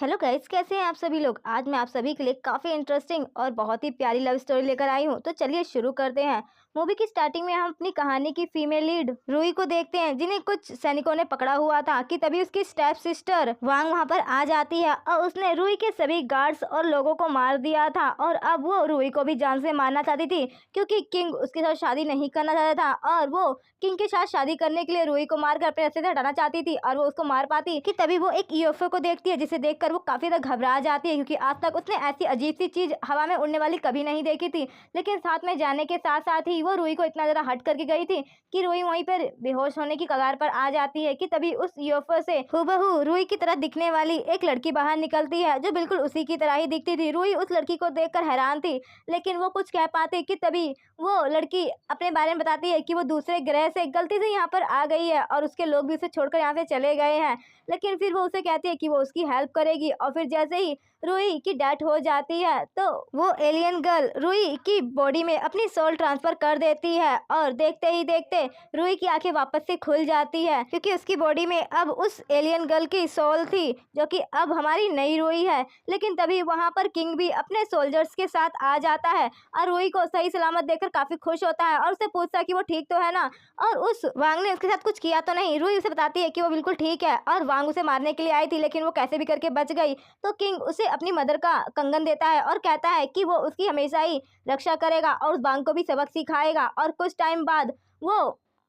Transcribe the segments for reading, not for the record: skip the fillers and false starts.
Hello guys, कैसे हैं आप सभी लोग। आज मैं आप सभी के लिए काफ़ी इंटरेस्टिंग और बहुत ही प्यारी लव स्टोरी लेकर आई हूँ। तो चलिए शुरू करते हैं। मूवी की स्टार्टिंग में हम अपनी कहानी की फीमेल लीड रूही को देखते हैं, जिन्हें कुछ सैनिकों ने पकड़ा हुआ था कि तभी उसकी स्टेप सिस्टर वांग वहां पर आ जाती है और उसने रूही के सभी गार्ड्स और लोगों को मार दिया था। और अब वो रूही को भी जान से मारना चाहती थी, क्योंकि किंग उसके साथ शादी नहीं करना चाहता था और वो किंग के साथ शादी करने के लिए रूही को मारकर अपने रास्ते से हटाना चाहती थी और वो उसको मार पाती कि तभी वो एक यूएफओ को देखती है, जिसे देखकर वो काफी ज्यादा घबरा जाती है, क्योंकि आज तक उसने ऐसी अजीब सी चीज हवा में उड़ने वाली कभी नहीं देखी थी। लेकिन साथ में जाने के साथ साथ ही वो रूही को इतना ज्यादा हट करके गई थी कि रूही वहीं पर बेहोश होने की कगार पर आ जाती है कि तभी उस यूएफओ से हूबहू रूही की तरह दिखने वाली एक लड़की बाहर निकलती है, जो बिल्कुल उसी की तरह ही दिखती थी। रूही उस लड़की को देखकर हैरान थी, लेकिन वो कुछ कह पाती कि तभी वो लड़की अपने बारे में बताती है कि वो दूसरे ग्रह से गलती से यहाँ पर आ गई है और उसके लोग भी उसे छोड़कर यहाँ से चले गए हैं। लेकिन फिर वो उसे कहती है कि वो उसकी हेल्प करेगी और फिर जैसे ही रूही की डेथ हो जाती है तो वो एलियन गर्ल रूही की बॉडी में अपनी सोल ट्रांसफर कर देती है और देखते ही देखते रूही की आंखें वापस से खुल जाती है, क्योंकि उसकी बॉडी में अब उस एलियन गर्ल की सोल थी, जो कि अब हमारी नई रूही है। लेकिन तभी वहां पर किंग भी अपने सोल्जर्स के साथ आ जाता है और रूही को सही सलामत देखकर काफी खुश होता है और उससे पूछता है कि वो ठीक तो है ना, और उस वांग ने उसके साथ कुछ किया तो नहीं। रूही उसे बताती है कि वो बिल्कुल ठीक है और वांग उसे मारने के लिए आई थी, लेकिन वो कैसे भी करके बच गई। तो किंग उसे अपनी मदर का कंगन देता है और कहता है कि वो उसकी हमेशा ही रक्षा करेगा और उस वांग को भी सबक सिखाएगा। और कुछ टाइम बाद वो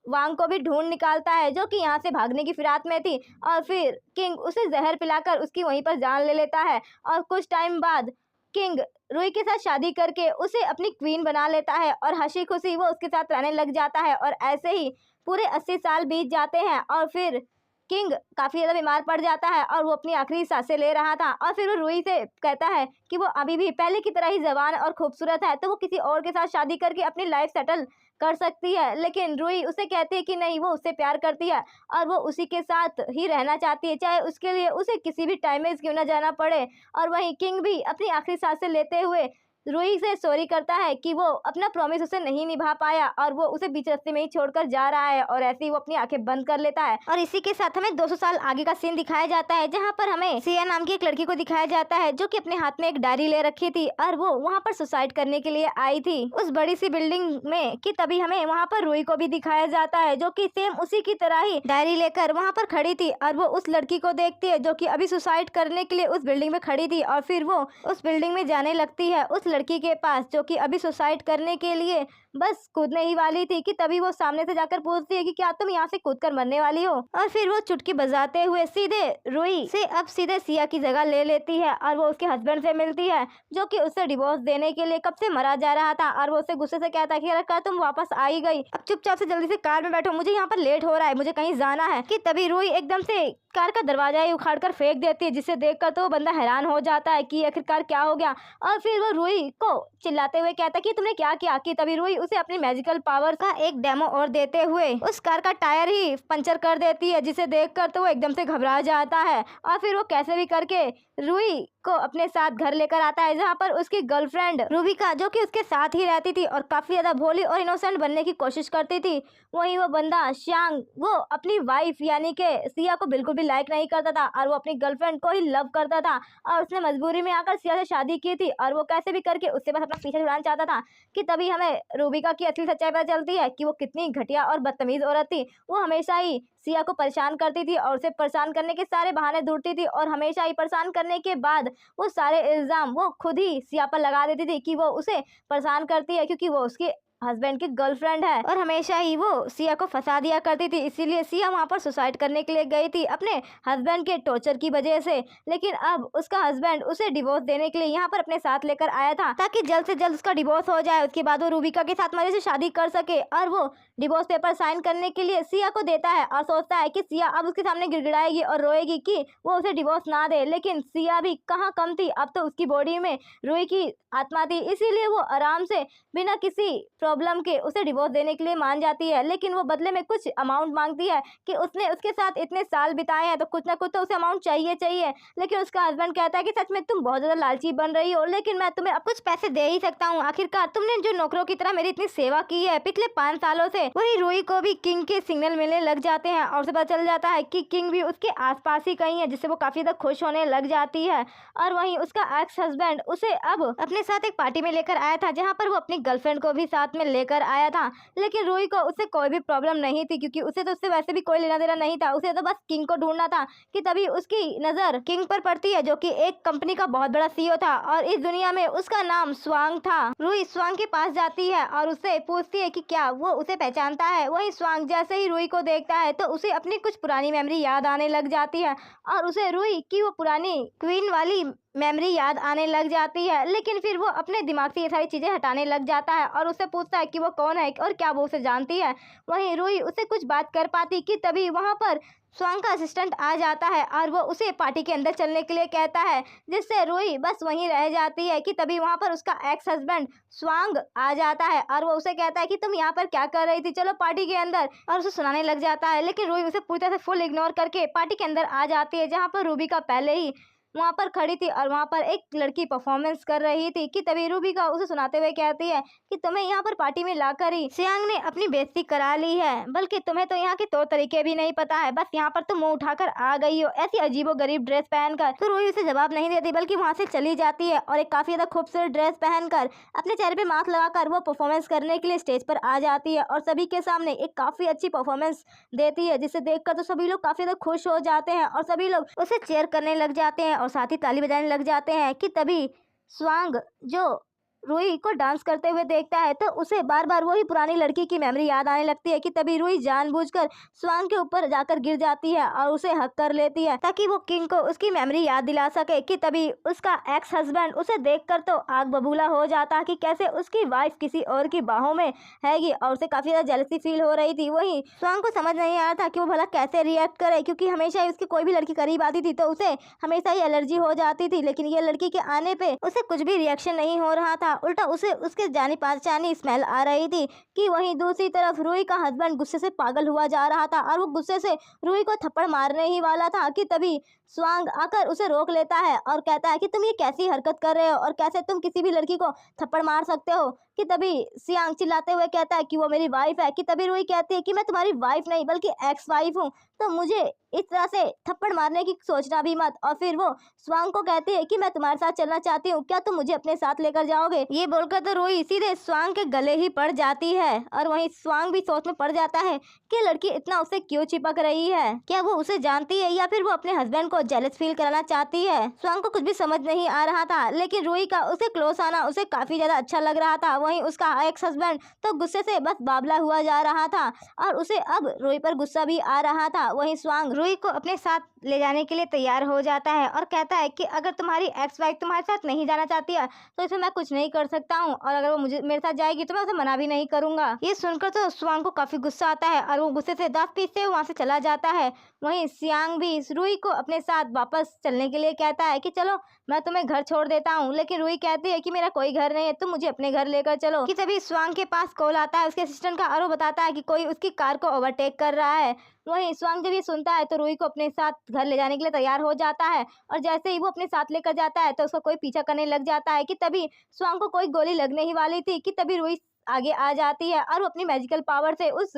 वांग को भी ढूंढ निकालता है, जो कि यहाँ से भागने की फिराक में थी, और फिर किंग उसे जहर पिलाकर उसकी वहीं पर जान ले लेता है। और कुछ टाइम बाद किंग रूही के साथ शादी करके उसे अपनी क्वीन बना लेता है और हंसी खुशी वो उसके साथ रहने लग जाता है। और ऐसे ही पूरे 80 साल बीत जाते हैं और फिर किंग काफी ज्यादा बीमार पड़ जाता है और वो अपनी आखिरी सांसें ले रहा था। और फिर वो रूही से कहता है कि वो अभी भी पहले की तरह ही जवान और खूबसूरत है, तो वो किसी और के साथ शादी करके अपनी लाइफ सेटल कर सकती है। लेकिन रूही उसे कहती है कि नहीं, वो उससे प्यार करती है और वो उसी के साथ ही रहना चाहती है, चाहे उसके लिए उसे किसी भी टाइम में क्यों ना जाना पड़े। और वहीं किंग भी अपनी आखिरी सांसें लेते हुए रूही से सॉरी करता है कि वो अपना प्रॉमिस उसे नहीं निभा पाया और वो उसे बीच रास्ते में ही छोड़कर जा रहा है। और ऐसे ही वो अपनी आंखें बंद कर लेता है। और इसी के साथ हमें 200 साल आगे का सीन दिखाया जाता है, जहाँ पर हमें सिया नाम की एक लड़की को दिखाया जाता है, जो कि अपने हाथ में एक डायरी ले रखी थी और वो वहाँ पर सुसाइड करने के लिए आई थी उस बड़ी सी बिल्डिंग में। कि तभी हमें वहाँ पर रूही को भी दिखाया जाता है, जो कि सेम उसी की तरह ही डायरी लेकर वहाँ पर खड़ी थी और वो उस लड़की को देखती है, जो कि अभी सुसाइड करने के लिए उस बिल्डिंग में खड़ी थी। और फिर वो उस बिल्डिंग में जाने लगती है उस लड़की के पास, जो कि अभी सुसाइड करने के लिए बस कूदने ही वाली थी। कि तभी वो सामने से जाकर पूछती है कि क्या तुम यहाँ से कूदकर मरने वाली हो। और फिर वो चुटकी बजाते हुए सीधे रूही से अब सीधे सिया की जगह ले लेती है और वो उसके हस्बैंड से मिलती है, जो कि उससे डिवोर्स देने के लिए कब से मरा जा रहा था। और वो उससे गुस्से से कहता है कि अरे तुम वापस आ ही गई, अब चुपचाप से जल्दी से कार में बैठो, मुझे यहाँ पर लेट हो रहा है, मुझे कहीं जाना है। कि तभी रूही एकदम से कार का दरवाजा ही उखाड़कर फेंक देती है, जिसे देखकर तो वो बंदा हैरान हो जाता है कि आखिरकार क्या हो गया। और फिर वो रूही को चिल्लाते हुए कहता है कि तुमने क्या किया। कि तभी रूही उसे अपनी मैजिकल पावर का एक डेमो और देते हुए उस कार का टायर ही पंचर कर देती है, जिसे देखकर तो वो एकदम से घबरा जाता है। और फिर वो कैसे भी करके रूही को अपने साथ घर लेकर आता है, जहाँ पर उसकी गर्लफ्रेंड रूबिका, जो कि उसके साथ ही रहती थी और काफी ज्यादा भोली और इनोसेंट बनने की कोशिश करती थी। वहीं वो बंदा श्यांग, वो अपनी वाइफ यानी कि सिया को बिल्कुल भी लाइक नहीं करता था और वो अपनी गर्लफ्रेंड को ही लव करता था और उसने मजबूरी में आकर सिया से शादी की थी और वो कैसे भी करके उससे बस अपना पीछे छुड़ाना चाहता था। कि तभी हमें रूबिका की असली सच्चाई पता चलती है कि वो कितनी घटिया और बदतमीज औरत थी। वो हमेशा ही सिया को परेशान करती थी और उसे परेशान करने के सारे बहाने ढूंढती थी और हमेशा ही परेशान करने के बाद वो सारे इल्जाम वो खुद ही सिया पर लगा देती थी कि वो उसे परेशान करती है, क्योंकि वो उसके हस्बैंड की गर्लफ्रेंड है और हमेशा ही वो सिया को फंसा दिया करती थी। इसीलिए सिया वहां पर सुसाइड करने के लिए गई थी अपने हस्बैंड के टॉर्चर की वजह से। लेकिन अब उसका हस्बैंड उसे डिवोर्स देने के लिए यहाँ पर अपने साथ लेकर आया था, ताकि जल्द से जल्द उसका डिवोर्स हो जाए, उसके बाद वो रूबिका के साथ मजे से शादी कर सके। और वो डिवोर्स पेपर साइन करने के लिए सिया को देता है और सोचता है कि सिया अब उसके सामने गिड़गिड़ाएगी और रोएगी कि वो उसे डिवोर्स ना दे। लेकिन सिया भी कहाँ कम थी, अब तो उसकी बॉडी में रूही की आत्मा थी, इसीलिए वो आराम से बिना किसी प्रॉब्लम के उसे डिवोर्स देने के लिए मान जाती है, लेकिन वो बदले में कुछ अमाउंट मांगती है कि उसने उसके साथ इतने साल बिताए हैं तो कुछ ना कुछ तो उसे अमाउंट चाहिए चाहिए। लेकिन उसका हस्बैंड कहता है कि सच में तुम बहुत ज़्यादा लालची बन रही हो, लेकिन मैं तुम्हें अब कुछ पैसे दे ही सकता हूँ। आखिरकार तुमने जो नौकरों की तरह मेरी इतनी सेवा की है पिछले 5 सालों से। वही रूही को भी किंग के सिग्नल मिलने लग जाते हैं और उसे पता चल जाता है कि किंग भी उसके आसपास ही कहीं है, जिससे वो काफी ज्यादा खुश होने लग जाती है। और वहीं उसका एक्स हस्बैंड उसे अब अपने साथ एक पार्टी में लेकर आया था, जहाँ पर वो अपनी गर्लफ्रेंड को भी साथ में लेकर आया था। लेकिन रूही को उससे कोई भी प्रॉब्लम नहीं थी, क्योंकि उसे तो उससे वैसे भी कोई लेना देना नहीं था। उसे तो बस किंग को ढूंढना था कि तभी उसकी नजर किंग पर पड़ती है, जो कि एक कंपनी का बहुत बड़ा सीईओ था और इस दुनिया में उसका नाम स्वांग था। रूही स्वांग के पास जाती है और उससे पूछती है कि क्या वो उसे पहचानता है। वहीं स्वांग जैसे ही रूही को देखता है तो उसे अपनी कुछ पुरानी मेमोरी याद आने लग जाती है और उसे रूही की वो पुरानी क्वीन वाली मेमोरी याद आने लग जाती है। लेकिन फिर वो अपने दिमाग से ये सारी चीजें हटाने लग जाता है और उससे पूछता है कि वो कौन है और क्या वो उसे जानती है। वहीं रूही उससे कुछ बात कर पाती कि तभी वहां पर स्वांग का असिस्टेंट आ जाता है और वो उसे पार्टी के अंदर चलने के लिए कहता है, जिससे रूही बस वहीं रह जाती है कि तभी वहां पर उसका एक्स हस्बैंड स्वांग आ जाता है और वो उसे कहता है कि तुम यहाँ पर क्या कर रही थी, चलो पार्टी के अंदर, और उसे सुनाने लग जाता है। लेकिन रूही उसे पूरी तरह से फुल इग्नोर करके पार्टी के अंदर आ जाती है, जहाँ पर रूबी का पहले ही वहां पर खड़ी थी और वहां पर एक लड़की परफॉर्मेंस कर रही थी कि तभी रूबी का उसे सुनाते हुए कहती है कि तुम्हें यहाँ पर पार्टी में लाकर ही सियांग ने अपनी बेइज्जती करा ली है, बल्कि तुम्हें तो यहाँ के तौर तरीके भी नहीं पता है, बस यहाँ पर तुम मुंह उठाकर आ गई हो ऐसी अजीबो गरीब ड्रेस पहनकर। तो रूबी उसे जवाब नहीं देती, बल्कि वहां से चली जाती है और एक काफी ज्यादा खूबसूरत ड्रेस पहनकर अपने चेहरे पे मास्क लगाकर वो परफॉर्मेंस करने के लिए स्टेज पर आ जाती है और सभी के सामने एक काफी अच्छी परफॉर्मेंस देती है, जिसे देखकर तो सभी लोग काफी ज्यादा खुश हो जाते हैं और सभी लोग उसे चेयर करने लग जाते हैं और साथ ही ताली बजाने लग जाते हैं कि तभी स्वांग जो रूही को डांस करते हुए देखता है तो उसे बार बार वही पुरानी लड़की की मेमोरी याद आने लगती है कि तभी रूही जानबूझकर स्वांग के ऊपर जाकर गिर जाती है और उसे हक कर लेती है ताकि वो किंग को उसकी मेमोरी याद दिला सके। कि तभी उसका एक्स हस्बैंड उसे देखकर तो आग बबूला हो जाता कि कैसे उसकी वाइफ किसी और की बाहों में हैगी और उसे काफी ज्यादा जेलसी फील हो रही थी। वही स्वांग को समझ नहीं आ रहा था कि वो भला कैसे रिएक्ट करे, क्योंकि हमेशा ही उसकी कोई भी लड़की करीब आती थी तो उसे हमेशा ही एलर्जी हो जाती थी, लेकिन ये लड़की के आने पे उसे कुछ भी रिएक्शन नहीं हो रहा था, उल्टा उसे उसके जानी पहचानी स्मेल आ रही थी। कि वहीं दूसरी तरफ रूही का हस्बैंड गुस्से से पागल हुआ जा रहा था और वो गुस्से से रूही को थप्पड़ मारने ही वाला था कि तभी स्वांग आकर उसे रोक लेता है और कहता है कि तुम ये कैसी हरकत कर रहे हो और कैसे तुम किसी भी लड़की को थप्पड़ मार सकते हो। कि तभी सियांग चिल्लाते हुए कहता है कि वो मेरी वाइफ है। कि तभी रूही कहती है कि मैं तुम्हारी वाइफ नहीं बल्कि एक्स वाइफ हूँ, तो मुझे इस तरह से थप्पड़ मारने की सोचना भी मत। और फिर वो स्वांग को कहती है कि मैं तुम्हारे साथ चलना चाहती हूँ, क्या तुम मुझे अपने साथ लेकर जाओगे। ये बोलकर तो रूही सीधे स्वांग के गले ही पड़ जाती है और वहीं स्वांग भी सोच में पड़ जाता है कि लड़की इतना उसे क्यों चिपक रही है, क्या वो उसे जानती है या फिर वो अपने हस्बैंड को जेलस फील कराना चाहती है। स्वांग को कुछ भी समझ नहीं आ रहा था, लेकिन रूही का उसे क्लोज आना उसे काफी ज्यादा अच्छा लग रहा था। वहीं उसका एक्स हस्बैंड तो गुस्से से बस बाबला हुआ जा रहा था और उसे अब रूही पर गुस्सा भी आ रहा था। वहीं स्वांग रूही को अपने साथ ले जाने के लिए तैयार हो जाता है और कहता है कि अगर तुम्हारी एक्स वाइफ तुम्हारे साथ नहीं जाना चाहती है तो इसमें मैं कुछ नहीं कर सकता हूँ, और अगर वो मुझे मेरे साथ जाएगी तो मैं उसे मना भी नहीं करूंगा। ये सुनकर तो स्वांग को काफी गुस्सा आता है और वो गुस्से से दांत पीसते हुए वहां से चला जाता है। वहीं सियांग भी रूही को अपने साथ वापस चलने के लिए कहता है कि चलो मैं तुम्हें घर छोड़ देता हूँ, लेकिन रूही कहती है कि मेरा कोई घर नहीं है, तुम मुझे अपने घर लेकर चलो। कि तभी स्वांग के पास कॉल आता है उसके असिस्टेंट का और वो बताता है कि कोई उसकी कार को ओवरटेक कर रहा है। वहीं स्वांग जब ये सुनता है तो रूही को अपने साथ घर ले जाने के लिए तैयार हो जाता है और जैसे ही वो अपने साथ लेकर जाता है तो उसको कोई पीछा करने लग जाता है। कि तभी स्वांग को कोई गोली लगने ही वाली थी कि तभी रूही आगे आ जाती है और वो अपनी मैजिकल पावर से उस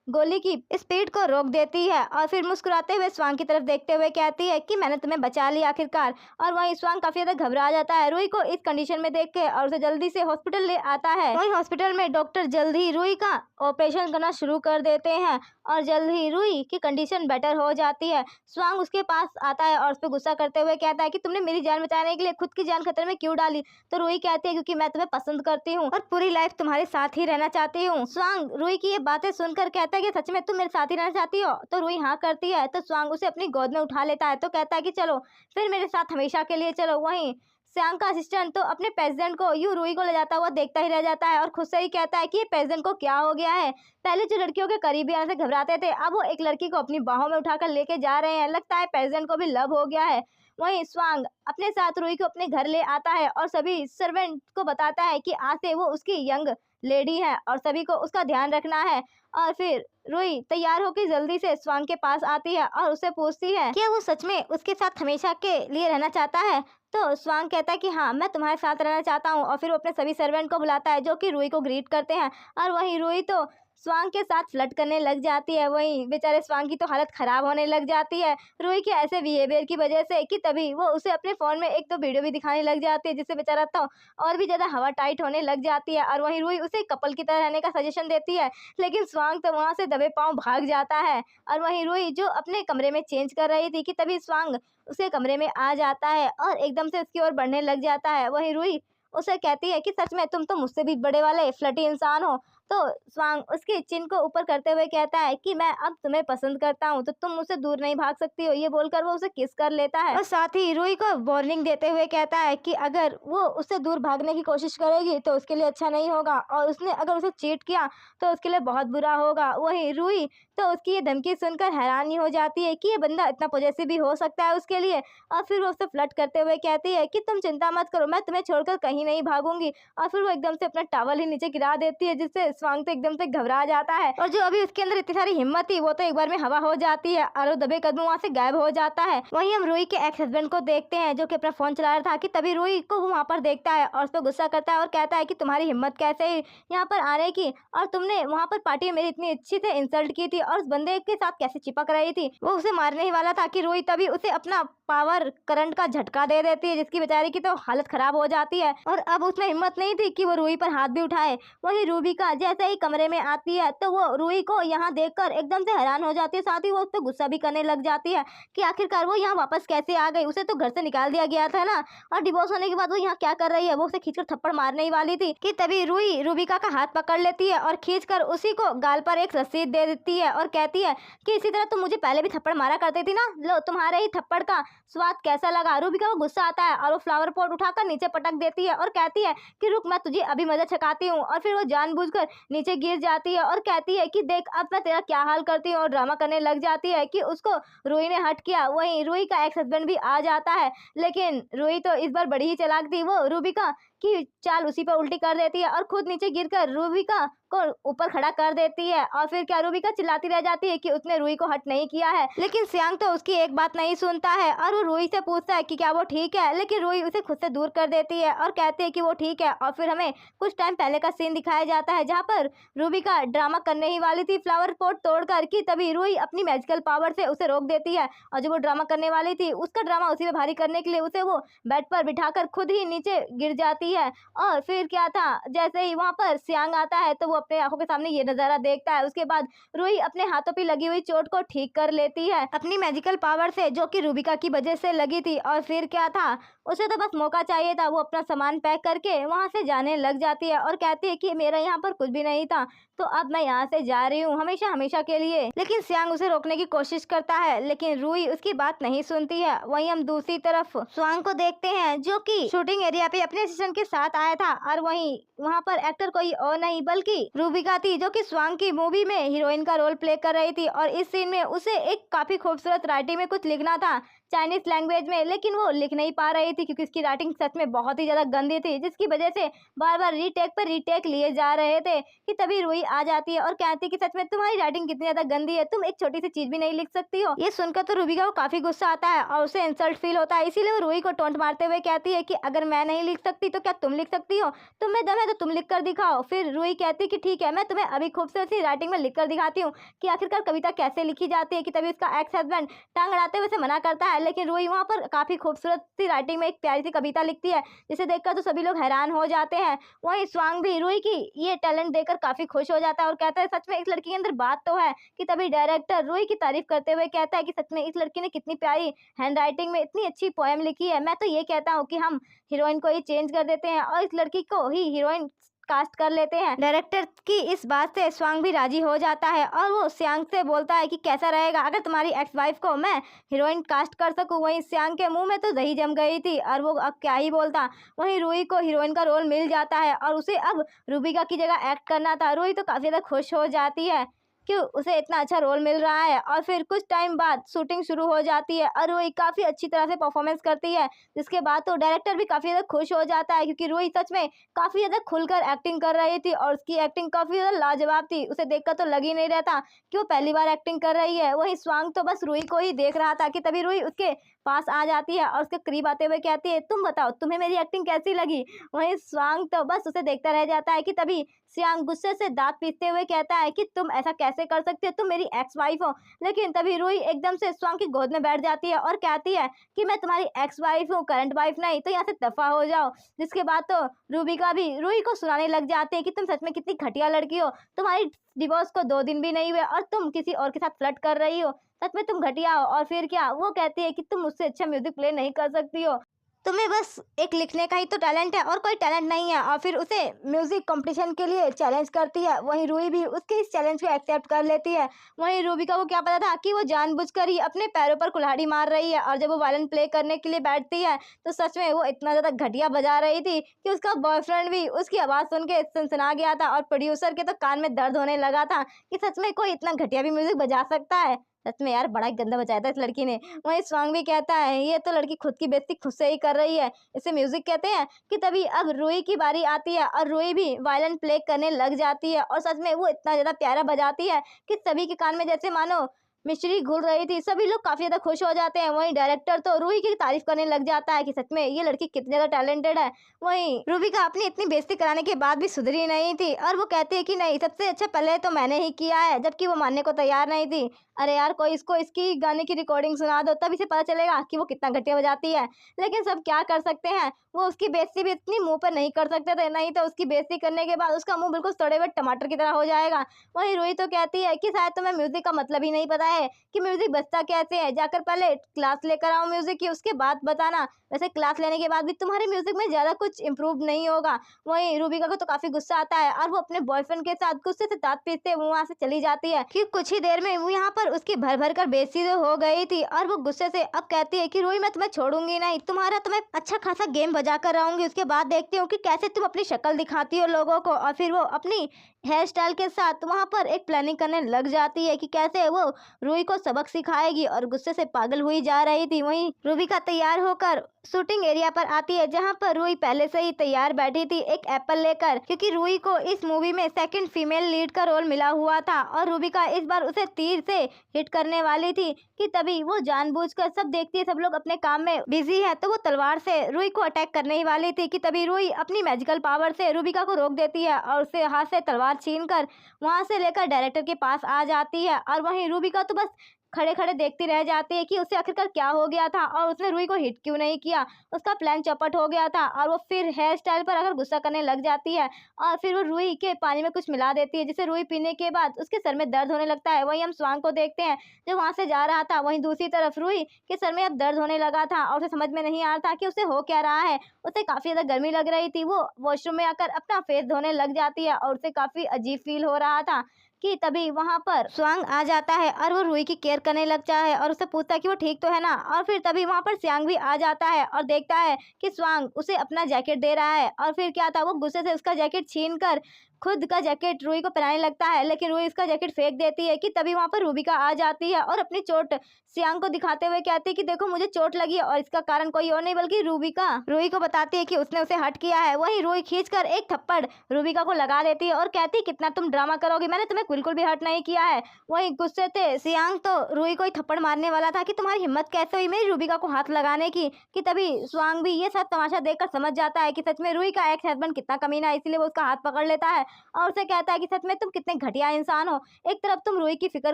गोली की स्पीड को रोक देती है और फिर मुस्कुराते हुए स्वांग की तरफ देखते हुए कहती है कि मैंने तुम्हें बचा लिया आखिरकार। और वहीं स्वांग काफी ज्यादा घबरा जाता है रूही को इस कंडीशन में देख के और उसे जल्दी से हॉस्पिटल ले आता है। वहीं हॉस्पिटल में डॉक्टर जल्द ही रूही का ऑपरेशन करना शुरू कर देते हैं और जल्द ही रूही की कंडीशन बेटर हो जाती है। स्वांग उसके पास आता है और उस पर गुस्सा करते हुए कहता है कि तुमने मेरी जान बचाने के लिए खुद की जान खतरे में क्यों डाली। तो रूही कहती है क्योंकि मैं तुम्हें पसंद करती हूँ और पूरी लाइफ तुम्हारे साथ ही रहना चाहती हूँ। स्वांग रूही की ये बातें सुनकर कहता है कि सच में तुम मेरे साथ ही रहना चाहती हो। तो रूही हाँ करती है तो स्वांग उसे अपनी गोद में उठा लेता है तो कहता है कि चलो फिर मेरे साथ हमेशा के लिए चलो। वहीं सियांग का असिस्टेंट तो अपने प्रेसिडेंट को यूं रूही को ले जाता हुआ देखता ही रह जाता है और खुद से ही कहता है कि ये प्रेसिडेंट को क्या हो गया है। पहले जो लड़कियों के करीबी आने से घबराते थे अब वो एक लड़की को अपनी बाहों में उठाकर लेके जा रहे हैं, लगता है प्रेसिडेंट को भी लव हो गया है। वहीं स्वांग अपने साथ रूही को अपने घर ले आता है और सभी सर्वेंट को बताता है कि आज से वो उसकी यंग लेडी है और सभी को उसका ध्यान रखना है। और फिर रुई तैयार होकर जल्दी से स्वांग के पास आती है और उससे पूछती है क्या वो सच में उसके साथ हमेशा के लिए रहना चाहता है। तो स्वांग कहता है कि हाँ, मैं तुम्हारे साथ रहना चाहता हूँ। और फिर वो अपने सभी सर्वेंट को बुलाता है जो कि रुई को ग्रीट करते हैं। और वहीं रुई तो स्वांग के साथ फ्लर्ट करने लग जाती है। वहीं बेचारे स्वांग की तो हालत खराब होने लग जाती है रुई के ऐसे बिहेवियर की वजह से, कि तभी वो उसे अपने फोन में एक तो वीडियो भी दिखाने लग जाती है, जिससे बेचारा तो और भी ज्यादा हवा टाइट होने लग जाती है। और वहीं रुई उसे कपल की तरह रहने का सजेशन देती है, लेकिन स्वांग तो वहां से दबे पांव भाग जाता है। और वहीं रुई जो अपने कमरे में चेंज कर रही थी, कि तभी स्वांग उसके कमरे में आ जाता है और एकदम से उसकी ओर बढ़ने लग जाता है। वहीं रुई उसे कहती है कि सच में तुम तो मुझसे भी बड़े वाले फ्लर्टी इंसान हो। तो स्वांग उसके चिन को ऊपर करते हुए कहता है कि मैं अब तुम्हें पसंद करता हूँ, तो तुम मुझसे दूर नहीं भाग सकती हो। ये बोलकर वो उसे किस कर लेता है और साथ ही रुई को वार्निंग देते हुए कहता है कि अगर वो उससे दूर भागने की कोशिश करेगी तो उसके लिए अच्छा नहीं होगा, और उसने अगर उसे चीट किया तो उसके लिए बहुत बुरा होगा। वही रुई तो उसकी ये धमकी सुनकर हैरान ही हो जाती है कि ये बंदा इतना पॉजेसिव भी हो सकता है उसके लिए। और फिर वो उससे फ्लर्ट करते हुए कहती है कि तुम चिंता मत करो, मैं तुम्हें छोड़कर कहीं नहीं भागूंगी। और फिर वो एकदम से अपना टॉवल ही नीचे गिरा देती है, जिससे स्वांग तो एकदम से घबरा जाता है, और जो अभी उसके अंदर इतनी सारी हिम्मत थी वो तो एक बार में हवा हो जाती है और वो दबे कदमों वहाँ से गायब हो जाता है। वहीं हम रुई के एक्स हस्बैंड को देखते हैं जो कि अपना फोन चला रहा था, कि तभी रुई को वो वहाँ पर देखता है और उस पर गुस्सा करता है और कहता है कि तुम्हारी हिम्मत कैसे हुई यहाँ पर आने की, और तुमने वहाँ पर पार्टी में मेरी इतनी अच्छी से इंसल्ट की थी और उस बंदे के साथ कैसे चिपक रही थी। वो उसे मारने ही वाला था कि रुई तभी उसे अपना पावर करंट का झटका दे देती है, जिसकी बेचारी की तो हालत खराब हो जाती है और अब उसमें हिम्मत नहीं थी कि वो रुई पर हाथ भी उठाए। वही रूबिका जैसे ही कमरे में आती है तो वो रुई को यहाँ देखकर एकदम से हैरान हो जाती है, साथ ही वो उस पर गुस्सा भी करने लग जाती है कि आखिरकार वो यहाँ वापस कैसे आ गई, उसे तो घर से निकाल दिया गया था ना, और डिवोर्स होने के बाद वो यहाँ क्या कर रही है। वो उसे खींचकर थप्पड़ मारने ही वाली थी कि तभी रुई रूबिका का हाथ पकड़ लेती है और खींचकर उसी को गाल पर एक रसीद दे देती है और कहती है कि इसी तरह तुम मुझे पहले भी थप्पड़ मारा करती थी ना, लो तुम्हारे ही थप्पड़ का स्वाद कैसा लगा। रूबिका को गुस्सा आता है और वो फ्लावर पॉट उठाकर नीचे पटक देती है और कहती है कि रुक, मैं तुझे अभी मजा छकाती हूँ। और फिर वो जानबूझकर नीचे गिर जाती है और कहती है कि देख अब मैं तेरा क्या हाल करती हूँ, और ड्रामा करने लग जाती है कि उसको रुई ने हट किया। वहीं रुई का एक्स हस्बैंड भी आ जाता है, लेकिन रुई तो इस बार बड़ी ही चालाक थी, वो रूबिका की चाल उसी पर उल्टी कर देती है और खुद नीचे गिरकर रूबिका को ऊपर खड़ा कर देती है। और फिर क्या रूबिका चिल्लाती रह जाती है कि उसने रुई को हट नहीं किया है, लेकिन सियांग तो उसकी एक बात नहीं सुनता है और वो रुई से पूछता है कि क्या वो ठीक है, लेकिन रुई उसे खुद से दूर कर देती है और कहती है कि वो ठीक है। और फिर हमें कुछ टाइम पहले का सीन दिखाया जाता है जहाँ पर रूबिका ड्रामा करने ही वाली थी फ्लावर पॉट तोड़कर, कि तभी रुई अपनी मैजिकल पावर से उसे रोक देती है, और जो वो ड्रामा करने वाली थी उसका ड्रामा उसी पे भारी करने के लिए उसे वो बेड पर बिठाकर खुद ही नीचे गिर जाती है। और फिर क्या था, जैसे ही वहां पर सियांग आता है तो वो अपने आंखों के सामने ये नजारा देखता है। उसके बाद रुई अपने हाथों पे लगी हुई चोट को ठीक कर लेती है अपनी मैजिकल पावर से, जो कि रूबिका की वजह से लगी थी। और फिर क्या था, उसे तो बस मौका चाहिए था, वो अपना सामान पैक करके वहां से जाने लग जाती है और कहती है कि मेरा यहाँ पर कुछ भी नहीं था, तो अब मैं यहाँ से जा रही हूँ हमेशा हमेशा के लिए। लेकिन सियांग उसे रोकने की कोशिश करता है, लेकिन रुई उसकी बात नहीं सुनती है। वहीं हम दूसरी तरफ स्वांग को देखते हैं जो कि शूटिंग एरिया पे अपने असिस्टेंट के साथ आया था, और वहीं वहाँ पर एक्टर कोई और नहीं बल्कि रूबिका थी, जो कि स्वांग की मूवी में हीरोइन का रोल प्ले कर रही थी। और इस सीन में उसे एक काफी खूबसूरत राइटिंग में कुछ लिखना था चाइनीज लैंग्वेज में, लेकिन वो लिख नहीं पा रही थी क्योंकि उसकी राइटिंग सच में बहुत ही ज्यादा गंदी थी, जिसकी वजह से बार बार रीटेक पर रीटेक लिए जा रहे थे। कि तभी रुई आ जाती है और कहती है कि सच में तुम्हारी राइटिंग कितनी ज्यादा गंदी है, तुम एक छोटी सी चीज भी नहीं लिख सकती हो। ये सुनकर तो रूबिका को काफी गुस्सा आता है और उसे इंसल्ट फील होता है, इसीलिए वो रुई को टोंट मारते हुए कहती है कि अगर मैं नहीं लिख सकती तो क्या तुम लिख सकती हो, तुम में दम है तो तुम लिख कर दिखाओ। फिर रुई कहती कि ठीक है, मैं तुम्हें अभी खूबसूरत सी राइटिंग में लिख कर दिखाती हूँ कि आखिरकार कविता कैसे लिखी जाती है। कि तभी उसका एक्स हस्बैंड टांग अड़ाते हुए मना करता है, लेकिन रुई वहाँ पर काफी खूबसूरत सी राइटिंग में एक प्यारी सी कविता लिखती है, जिसे देखकर तो सभी लोग हैरान हो जाते हैं। वहीं स्वांग भी रुई की ये टैलेंट देखकर काफी खुश हो जाता है और कहता है सच में इस लड़की के अंदर बात तो है। कि तभी डायरेक्टर रुई की तारीफ करते हुए कहता है कि सच में इस लड़की ने कितनी प्यारी हैंड राइटिंग में इतनी अच्छी पोएम लिखी है, मैं तो ये कहता हूँ कि हम हीरोइन को ही चेंज कर देते हैं और इस लड़की को ही हीरोइन कास्ट कर लेते हैं। डायरेक्टर की इस बात से स्वांग भी राजी हो जाता है और वो सियांग से बोलता है कि कैसा रहेगा अगर तुम्हारी एक्स वाइफ को मैं हीरोइन कास्ट कर सकूं। वहीं सियांग के मुंह में तो दही जम गई थी और वो अब क्या ही बोलता। वहीं रुई को हीरोइन का रोल मिल जाता है और उसे अब रूबिका की जगह एक्ट करना था। रुई तो काफी ज्यादा खुश हो जाती है। कि उसे इतना अच्छा रोल मिल रहा है। और फिर कुछ टाइम बाद शूटिंग शुरू हो जाती है और रूही काफ़ी अच्छी तरह से परफॉर्मेंस करती है, जिसके बाद तो डायरेक्टर भी काफ़ी ज़्यादा खुश हो जाता है, क्योंकि रूही सच में काफ़ी ज़्यादा खुलकर एक्टिंग कर रही थी और उसकी एक्टिंग काफ़ी ज़्यादा लाजवाब थी। उसे देखकर तो लग ही नहीं रहा था कि वो पहली बार एक्टिंग कर रही है। वहीं स्वांग तो बस रूही को ही देख रहा था कि तभी रूही उसके पास आ जाती है और उसके करीब आते हुए कहती है, तुम बताओ तुम्हें मेरी एक्टिंग कैसी लगी? वहीं स्वांग तो बस उसे देखता रह जाता है कि तभी सियांग गुस्से से दांत पीसते हुए कहता है कि तुम ऐसा कैसे कर सकते हो, तुम मेरी एक्स वाइफ हो। लेकिन तभी रूही एकदम से स्वांग की गोद में बैठ जाती है और कहती है कि मैं तुम्हारी एक्स वाइफ हूँ, करंट वाइफ नहीं, तो यहाँ से दफा हो जाओ। जिसके बाद तो रूबिका भी रूही को सुनाने लग जाती है कि तुम सच में कितनी घटिया लड़की हो, तुम्हारी डिवोर्स को 2 दिन भी नहीं हुए और तुम किसी और के साथ फ्लर्ट कर रही हो, सच में तुम घटिया हो। और फिर क्या, वो कहती है कि तुम मुझसे अच्छा म्यूजिक प्ले नहीं कर सकती हो, तुम्हें बस एक लिखने का ही तो टैलेंट है और कोई टैलेंट नहीं है। और फिर उसे म्यूजिक कंपटीशन के लिए चैलेंज करती है। वहीं रूही भी उसके इस चैलेंज को एक्सेप्ट कर लेती है। वहीं रूबिका को क्या पता था कि वो जानबूझकर ही अपने पैरों पर कुल्हाड़ी मार रही है, और जब वो वायलिन प्ले करने के लिए बैठती है तो सच में वो इतना ज़्यादा घटिया बजा रही थी कि उसका बॉयफ्रेंड भी उसकी आवाज़ सुन के सनसना गया था, और प्रोड्यूसर के तो कान में दर्द होने लगा था कि सच में कोई इतना घटिया भी म्यूजिक बजा सकता है। सच में यार बड़ा ही गंदा बजाया था इस लड़की ने। वहीं स्वांग भी कहता है, ये तो लड़की खुद की बेइज्जती खुद से ही कर रही है, इसे म्यूजिक कहते हैं। कि तभी अब रूही की बारी आती है और रूही भी वायलिन प्ले करने लग जाती है, और सच में वो इतना ज़्यादा प्यारा बजाती है कि सभी के कान में जैसे मानो मिश्री घुल रही थी। सभी लोग काफ़ी ज़्यादा खुश हो जाते हैं। वहीं डायरेक्टर तो रूही की तारीफ करने लग जाता है कि सच में ये लड़की कितनी ज़्यादा टैलेंटेड है। वहीं रूबिका अपनी इतनी बेइज्जती कराने के बाद भी सुधरी नहीं थी, और वो कहती है कि नहीं, सबसे अच्छा पहले तो मैंने ही किया है, जबकि वो मानने को तैयार नहीं थी। अरे यार, कोई इसको इसकी गाने की रिकॉर्डिंग सुना दो, तब इसे पता चलेगा कि वो कितना घटिया बजाती है। लेकिन सब क्या कर सकते हैं, वो उसकी बेइज्जती भी इतनी मुंह पर नहीं कर सकते थे, नहीं तो उसकी बेइज्जती करने के बाद उसका मुंह बिल्कुल सड़े हुए टमाटर की तरह हो जाएगा। वहीं रूही तो कहती है कि शायद तुम्हें म्यूजिक का मतलब ही नहीं पता है कि म्यूजिक बजता कैसे है, जाकर पहले क्लास लेकर आओ म्यूजिक की, उसके बाद बताना। वैसे क्लास लेने के बाद भी तुम्हारे म्यूजिक में ज़्यादा कुछ इम्प्रूव नहीं होगा। वहीं रूबिका को तो काफ़ी गुस्सा आता है और वो अपने बॉयफ्रेंड के साथ गुस्से से दांत पीसते वो वहाँ से चली जाती है कि कुछ ही देर में वो यहाँ पर उसकी भर भर कर बेइज्जती तो हो गई थी, और वो गुस्से से अब कहती है कि रूही, मैं तुम्हें छोड़ूंगी नहीं, तुम्हारा तो मैं अच्छा खासा गेम बजा कर रहूंगी, उसके बाद देखती हूँ कि कैसे तुम अपनी शक्ल दिखाती हो लोगों को। और फिर वो अपनी हेयर स्टाइल के साथ वहाँ पर एक प्लानिंग करने लग जाती है कि कैसे वो रूही को सबक सिखाएगी, और गुस्से से पागल हुई जा रही थी। वहीं रूबिका तैयार होकर शूटिंग एरिया पर आती है, जहां पर रूही पहले से ही तैयार बैठी थी एक एप्पल लेकर, क्योंकि रूही को इस मूवी में सेकंड फीमेल लीड का रोल मिला हुआ था, और रूबिका इस बार उसे तीर से हिट करने वाली थी। कि तभी वो जानबूझकर, सब देखती है सब लोग अपने काम में बिजी है, तो वो तलवार से रूही को अटैक करने ही वाली थी। कि तभी रूही अपनी मैजिकल पावर से रूबिका को रोक देती है और उससे हाथ से तलवार छीनकर वहां से लेकर डायरेक्टर के पास आ जाती है। और वहीं रूबिका तो बस खड़े खड़े देखती रह जाती है कि उसे आखिरकार क्या हो गया था और उसने रूही को हिट क्यों नहीं किया। उसका प्लान चौपट हो गया था, और वो फिर हेयर स्टाइल पर आकर गुस्सा करने लग जाती है, और फिर वो रूही के पानी में कुछ मिला देती है, जिसे रूही पीने के बाद उसके सर में दर्द होने लगता है। वहीं हम स्वांग को देखते हैं जो वहां से जा रहा था। वहीं दूसरी तरफ रूही के सर में अब दर्द होने लगा था, और उसे समझ में नहीं आ रहा था कि उसे हो क्या रहा है। उसे काफी ज्यादा गर्मी लग रही थी। वो वॉशरूम में आकर अपना फेस धोने लग जाती है, और उसे काफी अजीब फील हो रहा था। कि तभी वहां पर स्वांग आ जाता है और वो रूही की केयर करने लगता है, और उससे पूछता है कि वो ठीक तो है ना। और फिर तभी वहां पर सियांग भी आ जाता है और देखता है कि स्वांग उसे अपना जैकेट दे रहा है, और फिर क्या था, वो गुस्से से उसका जैकेट छीन कर खुद का जैकेट रूही को पहनाने लगता है, लेकिन रूही उसका जैकेट फेंक देती है। कि तभी वहां पर रूबिका आ जाती है और अपनी चोट सियांग को दिखाते हुए कहती है कि देखो, मुझे चोट लगी है, और इसका कारण कोई और नहीं बल्कि रूबिका। रूही को बताती है कि उसने उसे हर्ट किया है। वहीं रूही खींचकर एक थप्पड़ रूबिका को लगा देती है और कहती है, कितना तुम ड्रामा करोगी, मैंने तुम्हें बिल्कुल भी हर्ट नहीं किया है। वहीं गुस्से से सियांग तो रूही को ही थप्पड़ मारने वाला था कि तुम्हारी हिम्मत कैसे हुई मेरी रूबिका को हाथ लगाने की। कि तभी स्वांग भी ये सब तमाशा देखकर समझ जाता है कि सच में रूही का एक्स हस्बैंड कितना कमीना है, इसीलिए वो उसका हाथ पकड़ लेता है और उसे कहता है कि सच में तुम कितने घटिया इंसान हो। एक तरफ तुम रूही की फिक्र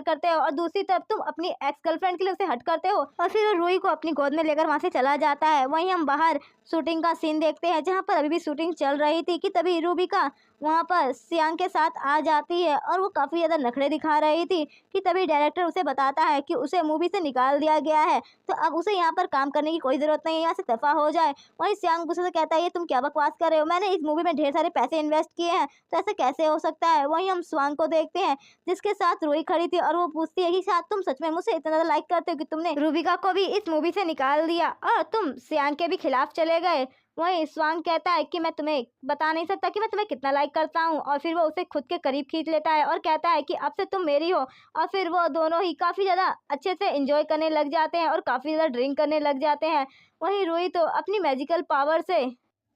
करते हो और दूसरी तरफ तुम अपनी एक्स गर्लफ्रेंड के लिए उसे हट करते हो। और फिर वो रूही को अपनी गोद में लेकर वहां से चला जाता है। वहीं हम बाहर शूटिंग का सीन देखते हैं, जहां पर अभी भी शूटिंग चल रही थी। कि तभी रूबिका वहां पर सियांग के साथ आ जाती है, और वो काफी ज्यादा नखरे दिखा रही थी। कि तभी डायरेक्टर उसे बताता है कि उसे मूवी से निकाल दिया गया है, तो अब उसे यहाँ पर काम करने की कोई जरूरत नहीं है, यहाँ से दफा हो जाए। वहीं सियांग गुस्से से कहता है, ये तुम क्या बकवास कर रहे हो, मैंने इस मूवी में ढेर सारे पैसे इन्वेस्ट किए हैं, तो ऐसा कैसे हो सकता है। वहीं हम स्वांग को देखते हैं जिसके साथ रूही खड़ी थी और वो पूछती है कि शायद तुम सच में मुझे इतना ज्यादा लाइक करते हो कि तुमने रूबिका को भी इस मूवी से निकाल दिया और तुम सियांग के भी खिलाफ चले गए। वहीं स्वांग कहता है कि मैं तुम्हें बता नहीं सकता कि मैं तुम्हें कितना लाइक करता हूँ, और फिर वो उसे खुद के करीब खींच लेता है और कहता है कि अब से तुम मेरी हो। और फिर वो दोनों ही काफ़ी ज़्यादा अच्छे से एंजॉय करने लग जाते हैं और काफ़ी ज़्यादा ड्रिंक करने लग जाते हैं। वहीं रूही तो अपनी मैजिकल पावर से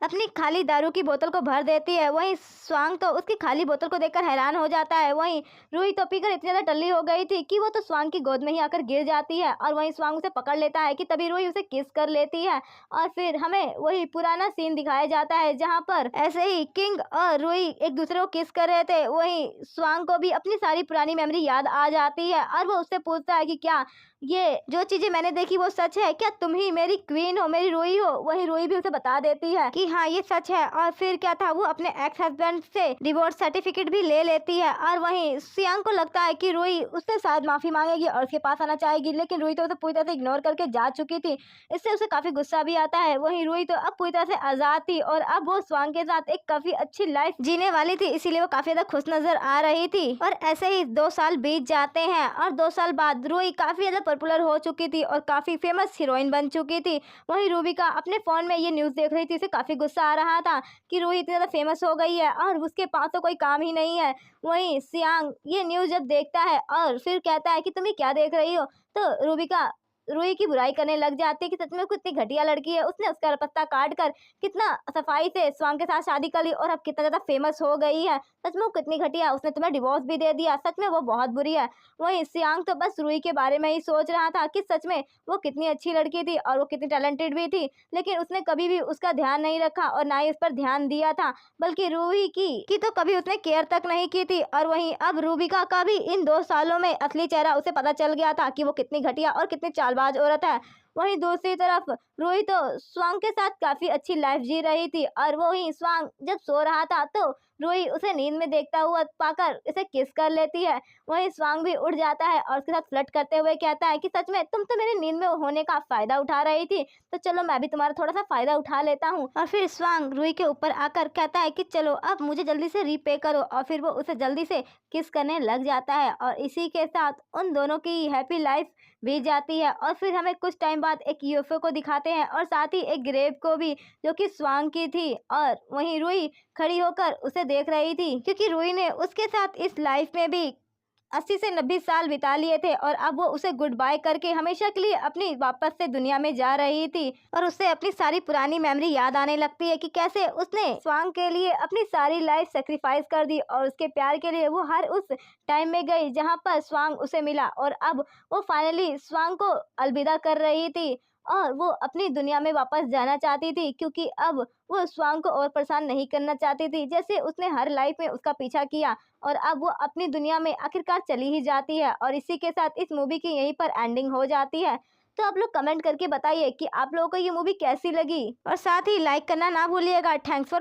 अपनी खाली दारू की बोतल को भर देती है। वहीं स्वांग तो उसकी खाली बोतल को देखकर हैरान हो जाता है। वहीं रूही तो पीकर इतनी ज़्यादा टल्ली हो गई थी कि वो तो स्वांग की गोद में ही आकर गिर जाती है, और वहीं स्वांग उसे पकड़ लेता है कि तभी रूही उसे किस कर लेती है। और फिर हमें वही पुराना सीन दिखाया जाता है जहाँ पर ऐसे ही किंग और रूही एक दूसरे को किस कर रहे थे। वहीं स्वांग को भी अपनी सारी पुरानी मेमोरी याद आ जाती है और वो उससे पूछता है कि क्या ये जो चीजें मैंने देखी वो सच है, क्या तुम ही मेरी क्वीन हो, मेरी रूही हो। वही रूही भी उसे बता देती है कि हाँ ये सच है। और फिर क्या था, वो अपने एक्स हस्बैंड से डिवोर्स सर्टिफिकेट भी ले लेती है। और वहीं सियांग को लगता है कि रूही उससे शायद माफी मांगेगी और उसके पास आना चाहेगी, लेकिन रूही तो उसे पूरी तरह से इग्नोर करके जा चुकी थी। इससे उसे काफी गुस्सा भी आता है। वहीं रूही तो अब पूरी तरह से आजाद थी और अब वो स्वांग के साथ एक काफी अच्छी लाइफ जीने वाली थी, इसीलिए वो काफी ज्यादा खुश नजर आ रही थी। और ऐसे ही 2 साल बीत जाते हैं और 2 साल बाद रूही काफी ज्यादा पॉपुलर हो चुकी थी और काफी फेमस हीरोइन बन चुकी थी। वहीं रूबिका अपने फोन में ये न्यूज देख रही थी, उसे काफी गुस्सा आ रहा था कि रूही इतनी ज्यादा फेमस हो गई है और उसके पास तो कोई काम ही नहीं है। वहीं सियांग ये न्यूज जब देखता है और फिर कहता है कि तुम ये क्या देख रही हो, तो रूबिका रूही की बुराई करने लग जाती है कि सच में वो कितनी घटिया लड़की है, उसने उसका पत्ता काट कर कितना सफाई से स्वांग के साथ शादी कर ली और अब कितना ज्यादा फेमस हो गई है। सच में वो कितनी घटिया, उसने तुम्हें डिवोर्स भी दे दिया, सच में वो बहुत बुरी है। वहीं सियांग तो बस रूही के बारे में ही सोच रहा था कि सच में वो कितनी अच्छी लड़की थी और वो कितनी टैलेंटेड भी थी, लेकिन उसने कभी भी उसका ध्यान नहीं रखा और ना ही उस पर ध्यान दिया था, बल्कि रूही की तो कभी उसने केयर तक नहीं की थी। और वहीं अब रूबिका का भी इन 2 सालों में असली चेहरा उसे पता चल गया था कि वो कितनी घटिया और कितनी चालबाज औरत है। वहीं दूसरी तरफ रूही तो स्वांग के साथ काफी अच्छी लाइफ जी रही थी, और वो ही स्वांग जब सो रहा था तो रूही उसे नींद में देखता हुआ पाकर इसे किस कर लेती है। वहीं स्वांग भी उठ जाता है और उसके साथ फ्लर्ट करते हुए कहता है कि सच में तुम तो मेरी नींद में होने का फायदा उठा रही थी, तो चलो मैं भी तुम्हारा थोड़ा सा फायदा उठा लेता हूँ। और फिर स्वांग रूही के ऊपर आकर कहता है कि चलो अब मुझे जल्दी से रीपे करो, और फिर वो उसे जल्दी से किस करने लग जाता है। और इसी के साथ उन दोनों की हैप्पी लाइफ बीत जाती है। और फिर हमें कुछ टाइम बाद एक यूएफओ को दिखाते हैं और साथ ही एक ग्रेव को भी, जो कि स्वांग की थी। और वहीं रूही खड़ी होकर उसे देख रही थी, क्योंकि रूही ने उसके साथ इस लाइफ में भी 80 से 90 साल बिता लिए थे और अब वो उसे गुड बाय करके हमेशा के लिए अपनी वापस से दुनिया में जा रही थी। और उसे अपनी सारी पुरानी मेमोरी याद आने लगती है कि कैसे उसने स्वांग के लिए अपनी सारी लाइफ सेक्रीफाइस कर दी और उसके प्यार के लिए वो हर उस टाइम में गई जहाँ पर स्वांग उसे मिला। और अब वो फाइनली स्वांग को अलविदा कर रही थी और वो अपनी दुनिया में वापस जाना चाहती थी, क्योंकि अब वो स्वांग को और परेशान नहीं करना चाहती थी जैसे उसने हर लाइफ में उसका पीछा किया। और अब वो अपनी दुनिया में आखिरकार चली ही जाती है। और इसी के साथ इस मूवी की यहीं पर एंडिंग हो जाती है। तो आप लोग कमेंट करके बताइए कि आप लोगों को ये मूवी कैसी लगी, और साथ ही लाइक करना ना भूलिएगा। Thanks for